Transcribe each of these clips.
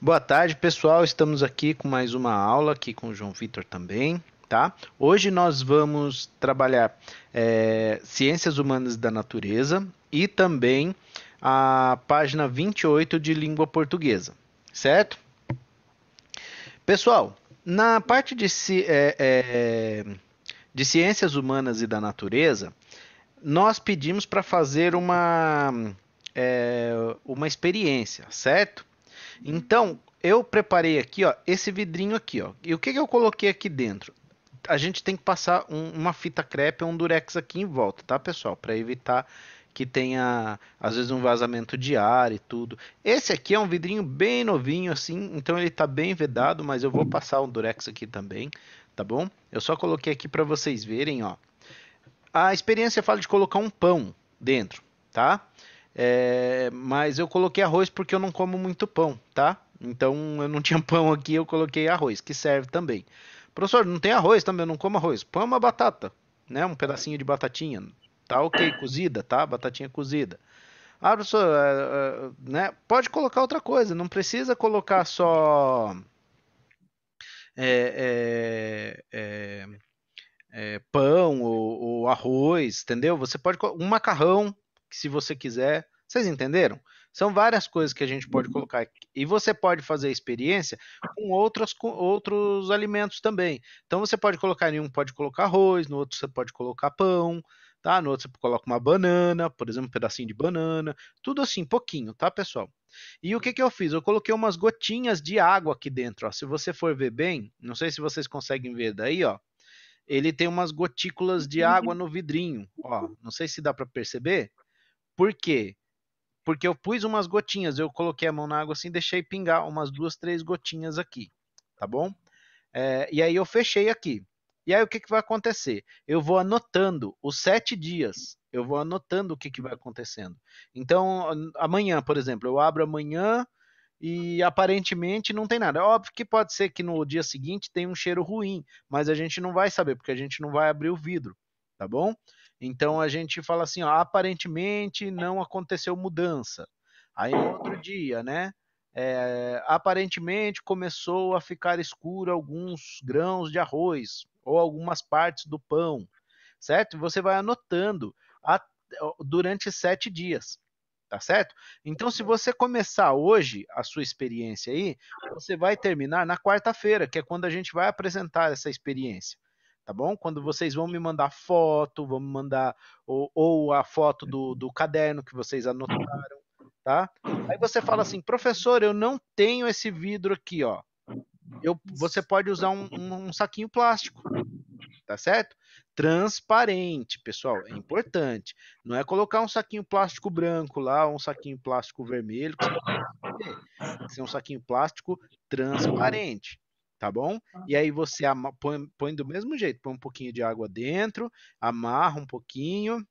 Boa tarde, pessoal. Estamos aqui com mais uma aula aqui com o João Vitor também, tá? Hoje nós vamos trabalhar Ciências Humanas da Natureza e também a página 28 de Língua Portuguesa, certo? Pessoal, na parte de Ciências Humanas e da Natureza, nós pedimos para fazer uma experiência, certo? Então, eu preparei aqui, ó, esse vidrinho aqui, ó. E o que que eu coloquei aqui dentro? A gente tem que passar uma fita crepe ou um durex aqui em volta, tá, pessoal? Para evitar que tenha, às vezes, um vazamento de ar e tudo. Esse aqui é um vidrinho bem novinho, assim, então ele tá bem vedado, mas eu vou passar um durex aqui também, tá bom? Eu só coloquei aqui para vocês verem, ó. A experiência fala de colocar um pão dentro, tá? Mas eu coloquei arroz porque eu não como muito pão, tá? Então eu não tinha pão aqui, eu coloquei arroz, que serve também. Professor, não tem arroz também, eu não como arroz. Põe uma batata, né? Um pedacinho de batatinha. Tá ok, cozida, tá? Batatinha cozida. Ah, professor, né? Pode colocar outra coisa, não precisa colocar só é, é, pão ou arroz, entendeu? Você pode um macarrão, se você quiser. Vocês entenderam? São várias coisas que a gente pode colocar aqui. E você pode fazer a experiência com outros alimentos também. Então você pode colocar em um, pode colocar arroz, no outro você pode colocar pão, tá? No outro você coloca uma banana, por exemplo, um pedacinho de banana, tudo assim, pouquinho, tá, pessoal? E o que que eu fiz? Eu coloquei umas gotinhas de água aqui dentro, ó. Se você for ver bem, não sei se vocês conseguem ver daí, ó, ele tem umas gotículas de água no vidrinho. Ó, não sei se dá para perceber. Por quê? Porque eu pus umas gotinhas, eu coloquei a mão na água assim, deixei pingar umas duas, três gotinhas aqui, tá bom? E aí eu fechei aqui. E aí o que, que vai acontecer? Eu vou anotando os 7 dias. Eu vou anotando o que, que vai acontecendo. Então, amanhã, por exemplo, eu abro amanhã e aparentemente não tem nada. É óbvio que pode ser que no dia seguinte tenha um cheiro ruim, mas a gente não vai saber, porque a gente não vai abrir o vidro, tá bom? Então a gente fala assim, ó, aparentemente não aconteceu mudança. Aí no outro dia, né? Aparentemente começou a ficar escuro alguns grãos de arroz ou algumas partes do pão, certo? Você vai anotando a- durante 7 dias, tá certo? Então, se você começar hoje a sua experiência aí, você vai terminar na quarta-feira, que é quando a gente vai apresentar essa experiência. Tá bom? Quando vocês vão me mandar foto, vão me mandar ou a foto do caderno que vocês anotaram, tá? Aí você fala assim, professor, eu não tenho esse vidro aqui, ó. Você pode usar um saquinho plástico, tá certo? Transparente, pessoal, é importante. Não é colocar um saquinho plástico branco lá, um saquinho plástico vermelho, que você não vai ver. Tem que ser um saquinho plástico transparente, tá bom? E aí você põe do mesmo jeito, põe um pouquinho de água dentro, amarra um pouquinho,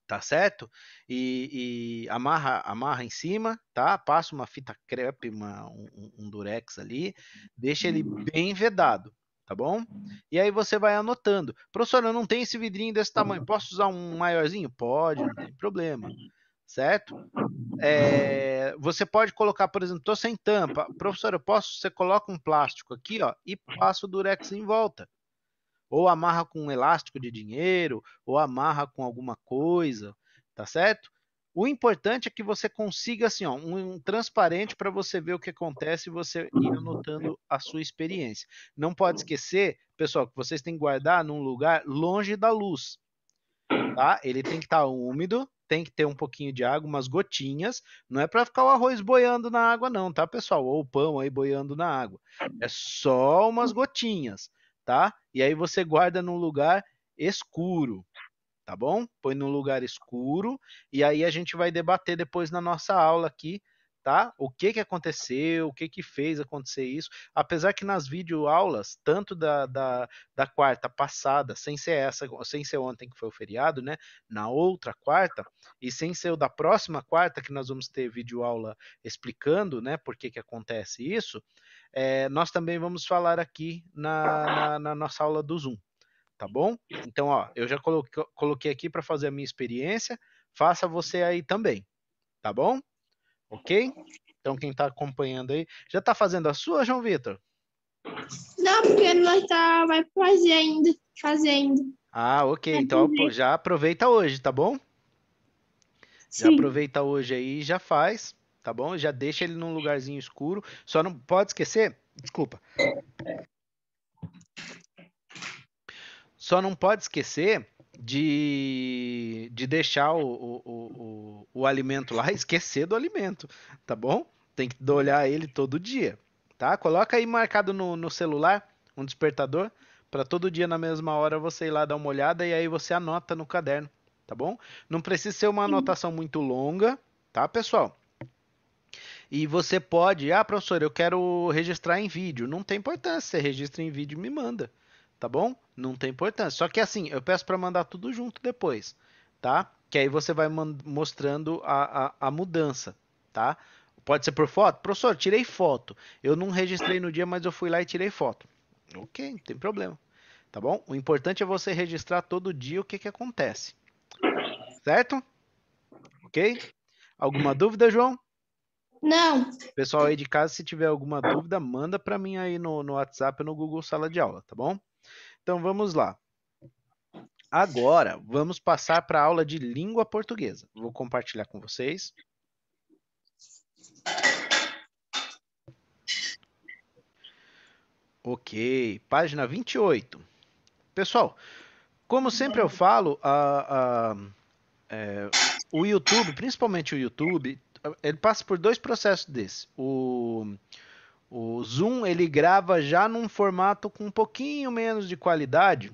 tá certo? E amarra em cima, tá? Passa uma fita crepe, um durex ali, deixa ele bem vedado, tá bom? E aí você vai anotando. Professor, eu não tenho esse vidrinho desse tamanho, posso usar um maiorzinho? Pode, não tem problema, certo? Você pode colocar, por exemplo, tô sem tampa. Professor, eu posso? Você coloca um plástico aqui, ó, e passa o durex em volta ou amarra com um elástico de dinheiro, ou amarra com alguma coisa, tá certo? O importante é que você consiga assim, ó, um transparente para você ver o que acontece e você ir anotando a sua experiência. Não pode esquecer, pessoal, que vocês têm que guardar num lugar longe da luz, tá? Ele tem que estar úmido, tem que ter um pouquinho de água, umas gotinhas. Não é para ficar o arroz boiando na água, não, tá, pessoal? Ou o pão aí boiando na água. É só umas gotinhas, tá? E aí você guarda num lugar escuro, tá bom? Põe num lugar escuro e aí a gente vai debater depois na nossa aula aqui, tá? O que que aconteceu, o que que fez acontecer isso. Apesar que nas videoaulas, tanto da quarta passada, sem ser essa, sem ser ontem que foi o feriado, né? Na outra quarta, e sem ser o da próxima quarta, que nós vamos ter videoaula explicando, né? Por que que acontece isso, nós também vamos falar aqui na nossa aula do Zoom, tá bom? Então, ó, eu já coloquei aqui para fazer a minha experiência, faça você aí também, tá bom? Ok? Então, quem está acompanhando aí, já está fazendo a sua, João Vitor? Não, porque nós vai fazer ainda. Fazendo. Ah, ok. Então, já aproveita hoje, tá bom? Já Sim. aproveita hoje aí e já faz, tá bom? Já deixa ele num lugarzinho escuro. Só não pode esquecer, desculpa. Só não pode esquecer de deixar o alimento lá, esquecer do alimento, tá bom? Tem que olhar ele todo dia, tá? Coloca aí marcado no celular um despertador para todo dia na mesma hora você ir lá dar uma olhada e aí você anota no caderno, tá bom? Não precisa ser uma anotação muito longa, tá, pessoal? E você pode, professor, eu quero registrar em vídeo. Não tem importância, você registra em vídeo e me manda, tá bom? Não tem importância. Só que assim, eu peço para mandar tudo junto depois, tá? Que aí você vai mostrando a mudança, tá? Pode ser por foto? Professor, tirei foto. Eu não registrei no dia, mas eu fui lá e tirei foto. Ok, não tem problema, tá bom? O importante é você registrar todo dia o que acontece, certo? Ok? Alguma dúvida, João? Não. Pessoal aí de casa, se tiver alguma dúvida, manda para mim aí no WhatsApp ou no Google Sala de Aula, tá bom? Então vamos lá. Agora, vamos passar para a aula de língua portuguesa. Vou compartilhar com vocês. Ok, página 28. Pessoal, como sempre eu falo, o YouTube, principalmente o YouTube, ele passa por dois processos desses. O Zoom, ele grava já num formato com um pouquinho menos de qualidade,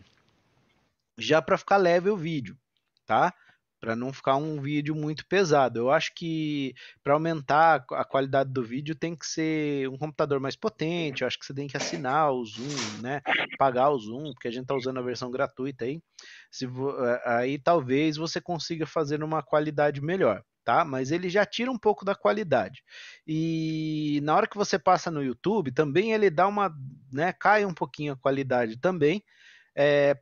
já para ficar leve o vídeo, tá? Para não ficar um vídeo muito pesado. Eu acho que para aumentar a qualidade do vídeo tem que ser um computador mais potente. Eu acho que você tem que assinar o Zoom, né? Pagar o Zoom, porque a gente está usando a versão gratuita aí. Aí talvez você consiga fazer uma qualidade melhor, tá? Mas ele já tira um pouco da qualidade. E na hora que você passa no YouTube, também ele dá uma, né? Cai um pouquinho a qualidade também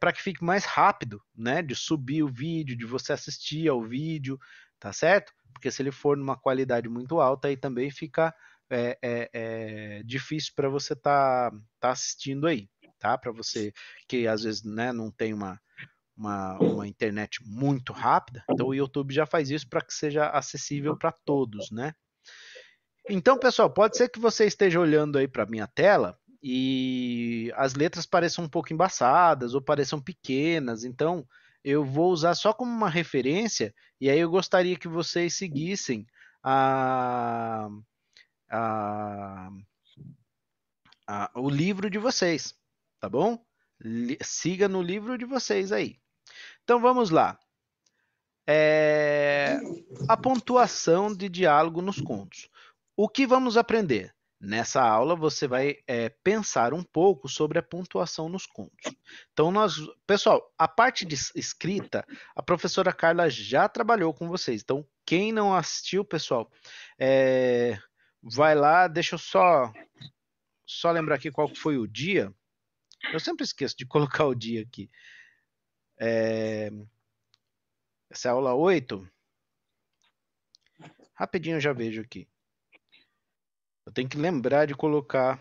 para que fique mais rápido, né? De subir o vídeo, de você assistir ao vídeo, tá certo? Porque se ele for numa qualidade muito alta, aí também fica difícil para você tá assistindo aí, tá? Para você que às vezes né, não tem uma internet muito rápida, então o YouTube já faz isso para que seja acessível para todos, né? Então, pessoal, pode ser que você esteja olhando aí para a minha tela e as letras pareçam um pouco embaçadas ou pareçam pequenas, então eu vou usar só como uma referência e aí eu gostaria que vocês seguissem a, a, o livro de vocês, tá bom? Siga no livro de vocês aí. Então vamos lá. A pontuação de diálogo nos contos. O que vamos aprender? Nessa aula você vai pensar um pouco sobre a pontuação nos contos. Então, pessoal, a parte de escrita, a professora Carla já trabalhou com vocês. Então, quem não assistiu, pessoal, vai lá, deixa eu só lembrar aqui qual foi o dia. Eu sempre esqueço de colocar o dia aqui. Essa é a aula 8. Rapidinho eu já vejo aqui. Eu tenho que lembrar de colocar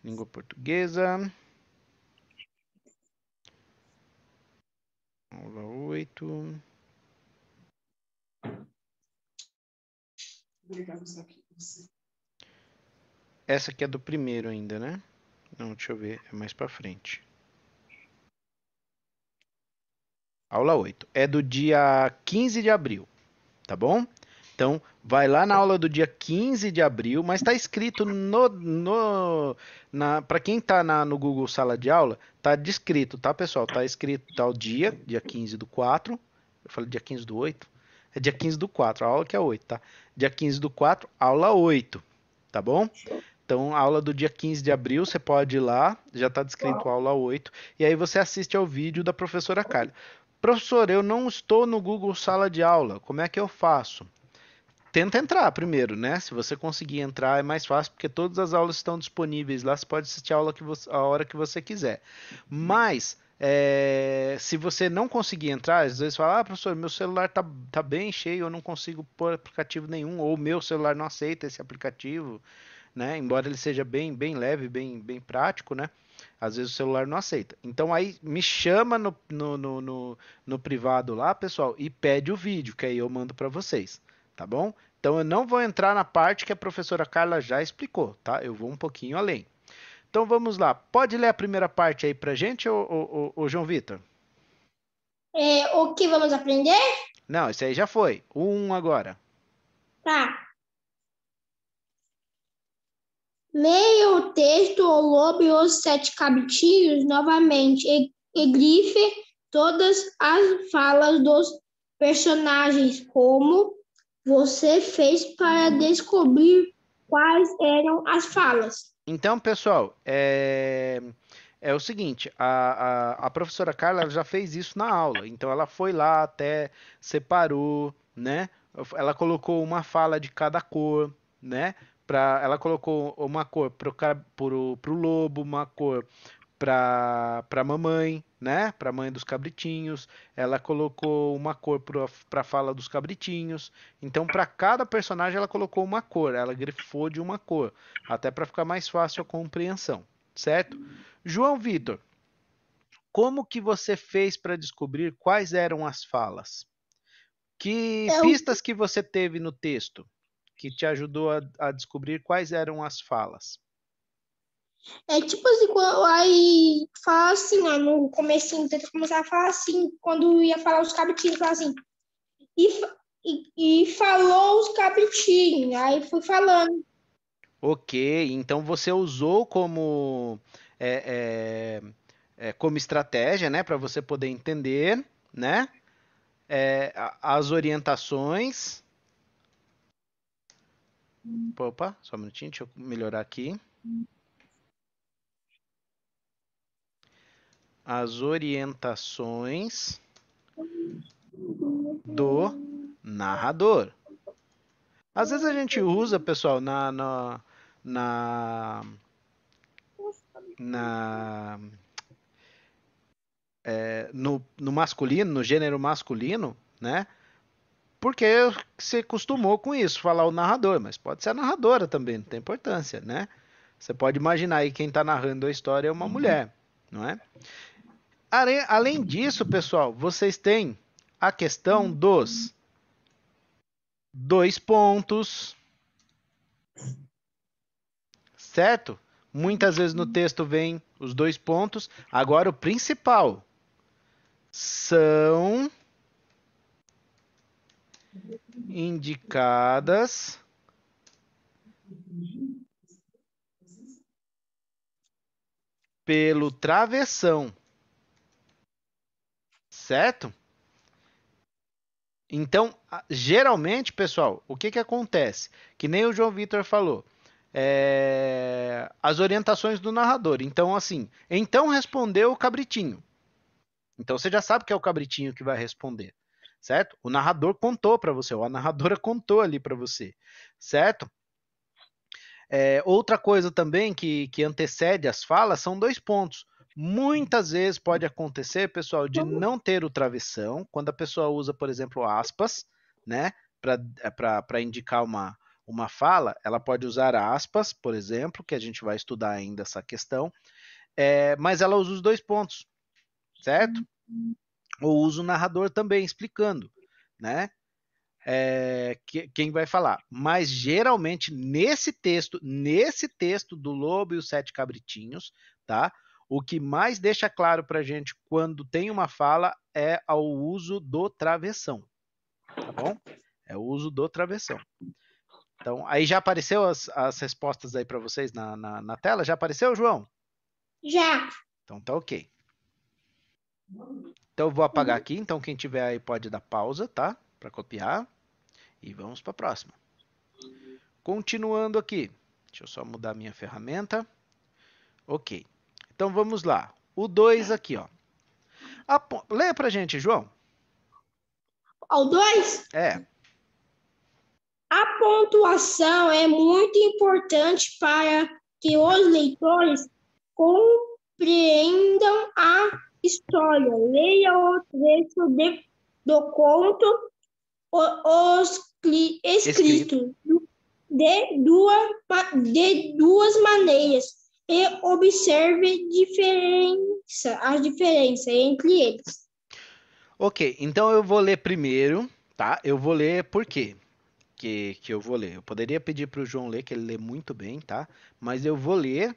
língua portuguesa. Aula 8. Essa aqui é do primeiro ainda, né? Não, deixa eu ver. É mais pra frente. Aula 8. É do dia 15 de abril, tá bom? Então, vai lá na aula do dia 15 de abril, mas está escrito para quem está no Google Sala de Aula, tá descrito, tá, pessoal? Tá escrito tá, o dia 15 do 4. Eu falei dia 15 do 8. É dia 15 do 4, a aula que é 8, tá? Dia 15 do 4, aula 8, tá bom? Então, a aula do dia 15 de abril, você pode ir lá, já está descrito a aula 8, e aí você assiste ao vídeo da professora Carla. Professor, eu não estou no Google Sala de Aula, como é que eu faço? Tenta entrar primeiro, né? Se você conseguir entrar é mais fácil, porque todas as aulas estão disponíveis lá, você pode assistir a aula a hora que você quiser. Mas Se você não conseguir entrar, às vezes fala, professor, meu celular tá bem cheio, eu não consigo pôr aplicativo nenhum, ou meu celular não aceita esse aplicativo, né? Embora ele seja bem leve, bem prático, né? Às vezes o celular não aceita. Então aí me chama no privado lá, pessoal, e pede o vídeo, que aí eu mando para vocês, tá bom? Então eu não vou entrar na parte que a professora Carla já explicou, tá? Eu vou um pouquinho além. Então vamos lá. Pode ler a primeira parte aí pra gente, ô João Vitor? O que vamos aprender? Não, esse aí já foi. O 1 agora. Tá. Leia o texto O Lobo e os Sete Cabritinhos novamente e grife todas as falas dos personagens, como você fez para descobrir quais eram as falas. Então, pessoal, é o seguinte, a professora Carla ela já fez isso na aula, então ela foi lá até, separou, né? Ela colocou uma fala de cada cor, né? Ela colocou uma cor pro lobo, uma cor para mamãe, né? Para mãe dos cabritinhos. Ela colocou uma cor para a fala dos cabritinhos. Então, para cada personagem, ela colocou uma cor. Ela grifou de uma cor, até para ficar mais fácil a compreensão, certo? João Vitor, como que você fez para descobrir quais eram as falas? Que Eu, pistas que você teve no texto que te ajudou a descobrir quais eram as falas? tipo assim, aí fala assim, ó, no comecinho, tenta começar a falar assim, quando ia falar os cabritinhos, fala assim, e, e falou os cabritinhos, aí fui falando. Ok, então você usou é, como estratégia, né, para você poder entender, né, as orientações. Opa, só um minutinho, deixa eu melhorar aqui. As orientações do narrador. Às vezes a gente usa, pessoal, na, na no masculino, no gênero masculino, né? Porque você acostumou com isso, falar o narrador, mas pode ser a narradora também, não tem importância, né? Você pode imaginar aí quem está narrando a história é uma mulher, não é? Além disso, pessoal, vocês têm a questão dos dois pontos, certo? Muitas vezes no texto vem os dois pontos. Agora, o principal são indicadas pelo travessão, certo? Então, geralmente, pessoal, o que acontece? Que nem o João Vitor falou. As orientações do narrador. Então, assim, então respondeu o cabritinho. Então você já sabe que é o cabritinho que vai responder, certo? O narrador contou para você, ou a narradora contou ali para você, certo? Outra coisa também que antecede as falas são dois pontos. Muitas vezes pode acontecer, pessoal, de não ter o travessão, quando a pessoa usa, por exemplo, aspas, né, para indicar uma fala, ela pode usar aspas, por exemplo, que a gente vai estudar ainda essa questão, mas ela usa os dois pontos, certo? Ou usa o narrador também explicando, né? Quem vai falar. Mas geralmente nesse texto do Lobo e os Sete Cabritinhos, tá? O que mais deixa claro pra gente quando tem uma fala é o uso do travessão, tá bom? É o uso do travessão. Então, aí já apareceu as respostas aí para vocês na tela? Já apareceu, João? Já. Então tá ok. Então eu vou apagar aqui, então quem tiver aí pode dar pausa, tá? Para copiar. E vamos para a próxima. Continuando aqui. Deixa eu só mudar minha ferramenta. Ok. Então vamos lá. O 2 aqui, ó. Leia pra gente, João. Ao 2, É. a pontuação é muito importante para que os leitores compreendam a história. Leia o trecho do conto Escrito. escrito de duas maneiras e observe as diferenças entre eles. Ok, então eu vou ler primeiro, tá? Eu vou ler por quê? Que eu vou ler. Eu poderia pedir para o João ler, que ele lê muito bem, tá? Mas eu vou ler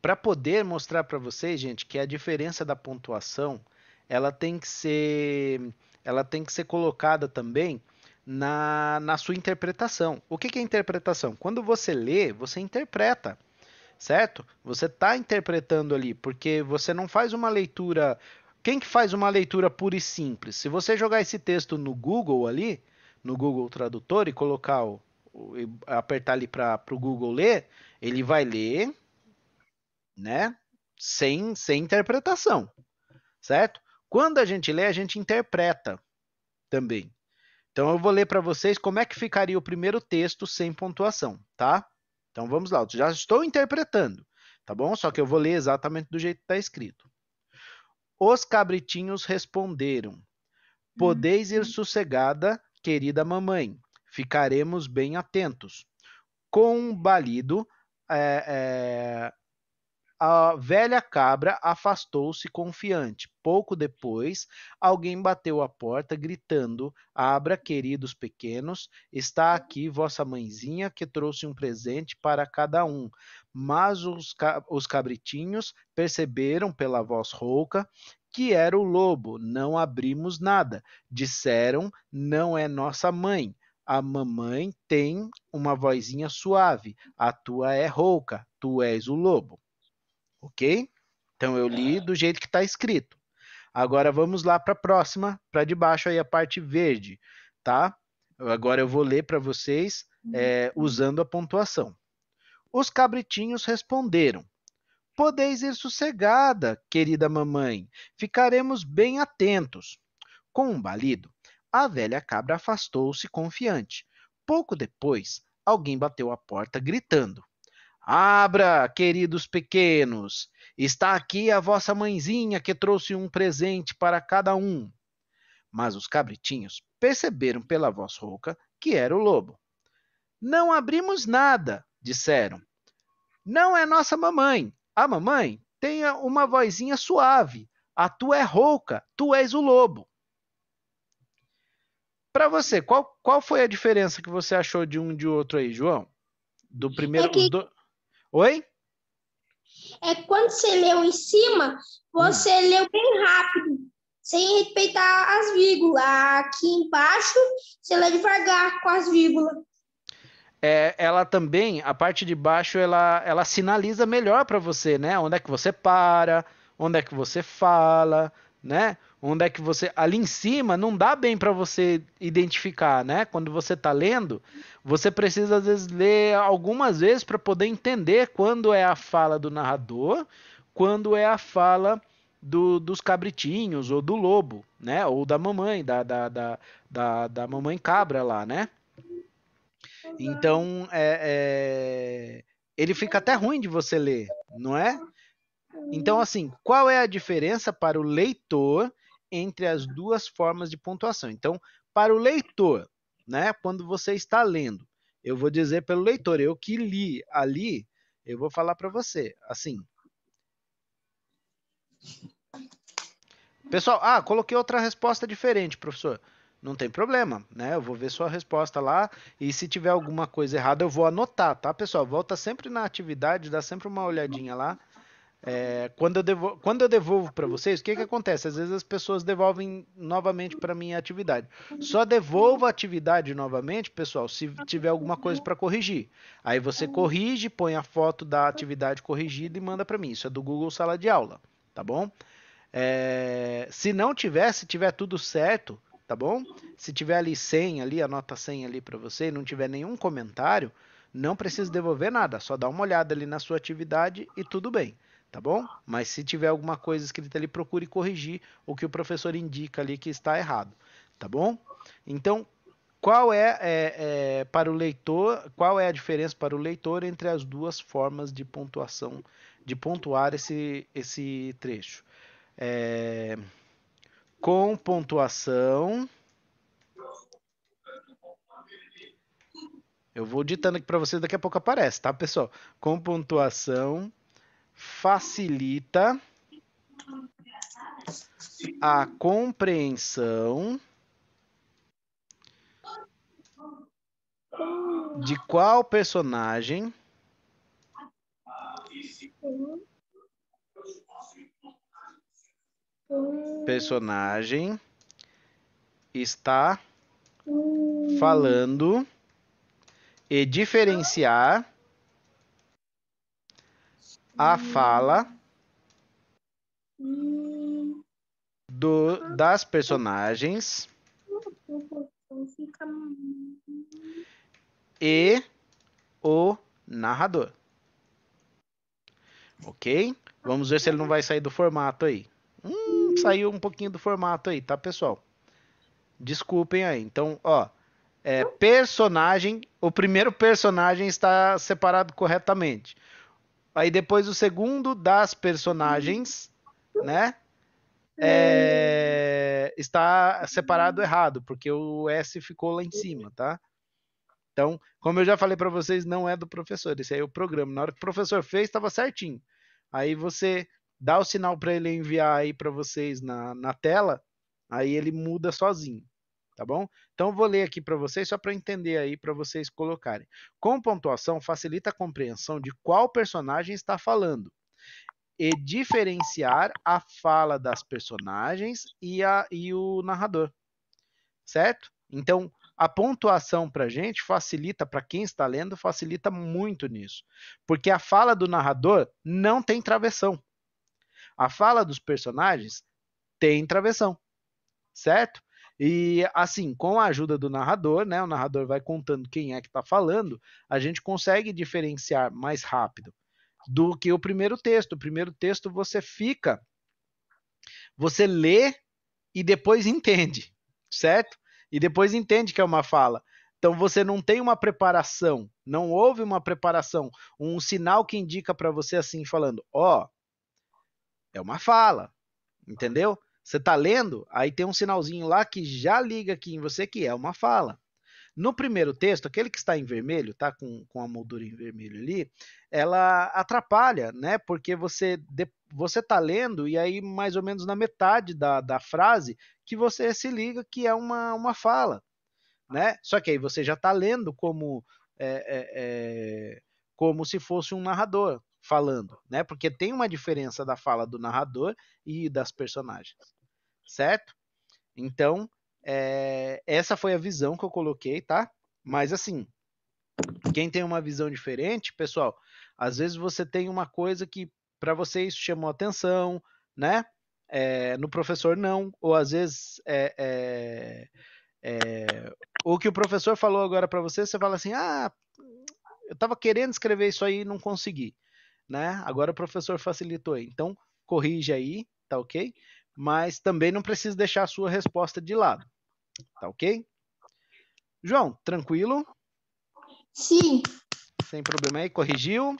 para poder mostrar para vocês, gente, que a diferença da pontuação ela tem que ser, ela tem que ser colocada também na sua interpretação. O que é interpretação? Quando você lê, você interpreta, certo? Você está interpretando ali, porque você não faz uma leitura. Quem que faz uma leitura pura e simples? Se você jogar esse texto no Google ali, no Google Tradutor e colocar apertar ali para o Google ler, ele vai ler, né? Sem interpretação, certo? Quando a gente lê, a gente interpreta também. Então eu vou ler para vocês como é que ficaria o primeiro texto sem pontuação, tá? Então vamos lá, eu já estou interpretando, tá bom? Só que eu vou ler exatamente do jeito que está escrito. Os cabritinhos responderam: Podeis ir sossegada, querida mamãe, ficaremos bem atentos. Combalido, a velha cabra afastou-se confiante. Pouco depois, alguém bateu à porta, gritando: Abra, queridos pequenos, está aqui vossa mãezinha que trouxe um presente para cada um. Mas os cabritinhos perceberam pela voz rouca que era o lobo. Não abrimos nada. Disseram: Não é nossa mãe. A mamãe tem uma vozinha suave. A tua é rouca. Tu és o lobo. Ok? Então eu li do jeito que está escrito. Agora vamos lá para a próxima, para de baixo aí a parte verde, tá? Agora eu vou ler para vocês usando a pontuação. Os cabritinhos responderam: Podeis ir sossegada, querida mamãe, ficaremos bem atentos. Com um balido, a velha cabra afastou-se confiante. Pouco depois, alguém bateu à porta gritando: Abra, queridos pequenos, está aqui a vossa mãezinha que trouxe um presente para cada um. Mas os cabritinhos perceberam pela voz rouca que era o lobo. Não abrimos nada, disseram. Não é nossa mamãe. A mamãe tem uma vozinha suave. A tua é rouca, tu és o lobo. Para você, qual foi a diferença que você achou de um e de outro aí, João? Do primeiro, Oi? Quando você leu em cima, você leu bem rápido, sem respeitar as vírgulas. Aqui embaixo, você lê devagar com as vírgulas. Ela também, a parte de baixo, ela sinaliza melhor para você, né? Onde é que você para, onde é que você fala, né? Onde é que você. Ali em cima não dá bem para você identificar, né? Quando você está lendo, você precisa às vezes ler algumas vezes para poder entender quando é a fala do narrador, quando é a fala dos cabritinhos ou do lobo, né? Ou da mamãe, da mamãe cabra lá, né? Então, ele fica até ruim de você ler, não é? Então, assim, qual é a diferença para o leitor entre as duas formas de pontuação? Então, para o leitor, né, quando você está lendo, eu vou dizer pelo leitor, eu que li ali, eu vou falar para você, assim. Pessoal, coloquei outra resposta diferente, professor. Não tem problema, né? Eu vou ver sua resposta lá e se tiver alguma coisa errada eu vou anotar, tá, pessoal? Volta sempre na atividade, dá sempre uma olhadinha lá. Quando eu devolvo para vocês, o que acontece? Às vezes as pessoas devolvem novamente para mim a atividade. Só devolva a atividade novamente, pessoal, se tiver alguma coisa para corrigir. Aí você corrige, põe a foto da atividade corrigida e manda para mim. Isso é do Google Sala de Aula, tá bom? Se não tiver, se tiver tudo certo, tá bom? Se tiver ali 100 ali, a nota 100 ali para você e não tiver nenhum comentário, não precisa devolver nada, só dá uma olhada ali na sua atividade e tudo bem, tá bom? Mas se tiver alguma coisa escrita ali, procure corrigir o que o professor indica ali que está errado, tá bom? Então, qual para o leitor, qual é a diferença para o leitor entre as duas formas de pontuação de pontuar esse trecho. Com pontuação. Eu vou ditando aqui para vocês, daqui a pouco aparece, tá, pessoal? Com pontuação facilita a compreensão de qual personagem está falando e diferenciar a fala das personagens e o narrador. Ok? Vamos ver se ele não vai sair do formato aí. Saiu um pouquinho do formato aí, tá, pessoal? Desculpem aí. Então, ó, personagem, o primeiro personagem está separado corretamente. Aí depois o segundo das personagens, né? Está separado errado, porque o S ficou lá em cima, tá? Então, como eu já falei para vocês, não é do professor, esse aí é o programa. Na hora que o professor fez, estava certinho. Aí você dá o sinal para ele enviar aí para vocês na tela, aí ele muda sozinho, tá bom? Então, eu vou ler aqui para vocês, só para entender aí, para vocês colocarem. Com pontuação, facilita a compreensão de qual personagem está falando e diferenciar a fala das personagens e o narrador, certo? Então, a pontuação para a gente facilita, para quem está lendo, facilita muito nisso. Porque a fala do narrador não tem travessão. A fala dos personagens tem travessão, certo? E assim, com a ajuda do narrador, né, o narrador vai contando quem é que está falando, a gente consegue diferenciar mais rápido do que o primeiro texto. O primeiro texto você lê e depois entende, certo? E depois entende que é uma fala. Então você não tem uma preparação, não houve uma preparação, um sinal que indica para você assim, falando, ó, é uma fala, entendeu? Você está lendo, aí tem um sinalzinho lá que já liga aqui em você que é uma fala. No primeiro texto, aquele que está em vermelho, tá com a moldura em vermelho ali, ela atrapalha, né? Porque você está lendo e aí mais ou menos na metade da frase que você se liga que é uma fala, né? Só que aí você já está lendo como se fosse um narrador falando, né? Porque tem uma diferença da fala do narrador e das personagens, certo? Então, essa foi a visão que eu coloquei, tá? Mas assim, quem tem uma visão diferente, pessoal, às vezes você tem uma coisa que para vocês chamou atenção, né? No professor não, ou às vezes o que o professor falou agora para você, você fala assim, eu estava querendo escrever isso aí e não consegui, né? Agora o professor facilitou aí, então corrige aí, tá ok? Mas também não precisa deixar a sua resposta de lado, tá ok? João, tranquilo? Sim, Sem problema aí, corrigiu?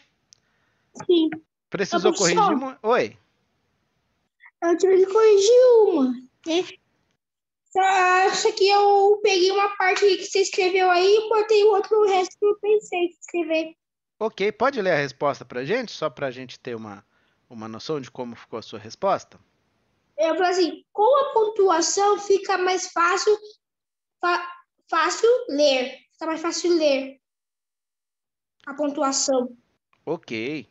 sim. Precisou corrigir? Professor, Oi. eu tive que corrigir uma, né? Só que eu peguei uma parte que você escreveu aí e botei o outro, o resto que eu pensei em escrever. Ok, pode ler a resposta pra gente, só pra gente ter uma noção de como ficou a sua resposta? Eu falei assim, com a pontuação fica mais fácil ler. Fica mais fácil ler a pontuação. Ok,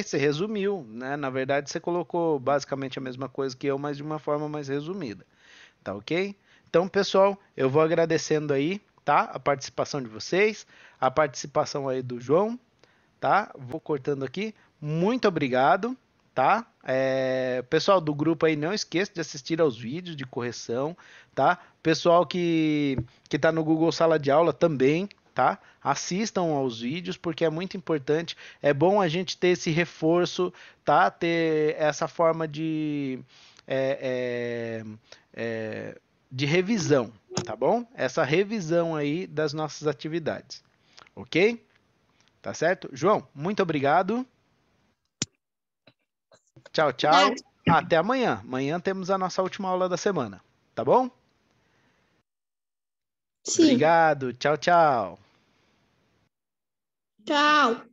você resumiu, né? Na verdade, você colocou basicamente a mesma coisa que eu, mas de uma forma mais resumida, tá ok? Então, pessoal, eu vou agradecendo aí, tá? A participação de vocês, a participação aí do João, tá? Vou cortando aqui. Muito obrigado, tá? Pessoal do grupo aí, não esqueça de assistir aos vídeos de correção, tá? Pessoal que tá no Google Sala de Aula também, tá? Assistam aos vídeos porque é muito importante. É bom a gente ter esse reforço, tá? Ter essa forma é, de revisão, tá bom? Essa revisão aí das nossas atividades, ok? Tá certo? João, muito obrigado. Tchau, tchau. Até amanhã. Amanhã temos a nossa última aula da semana. Tá bom? Sim. Obrigado. Tchau, tchau. Tchau.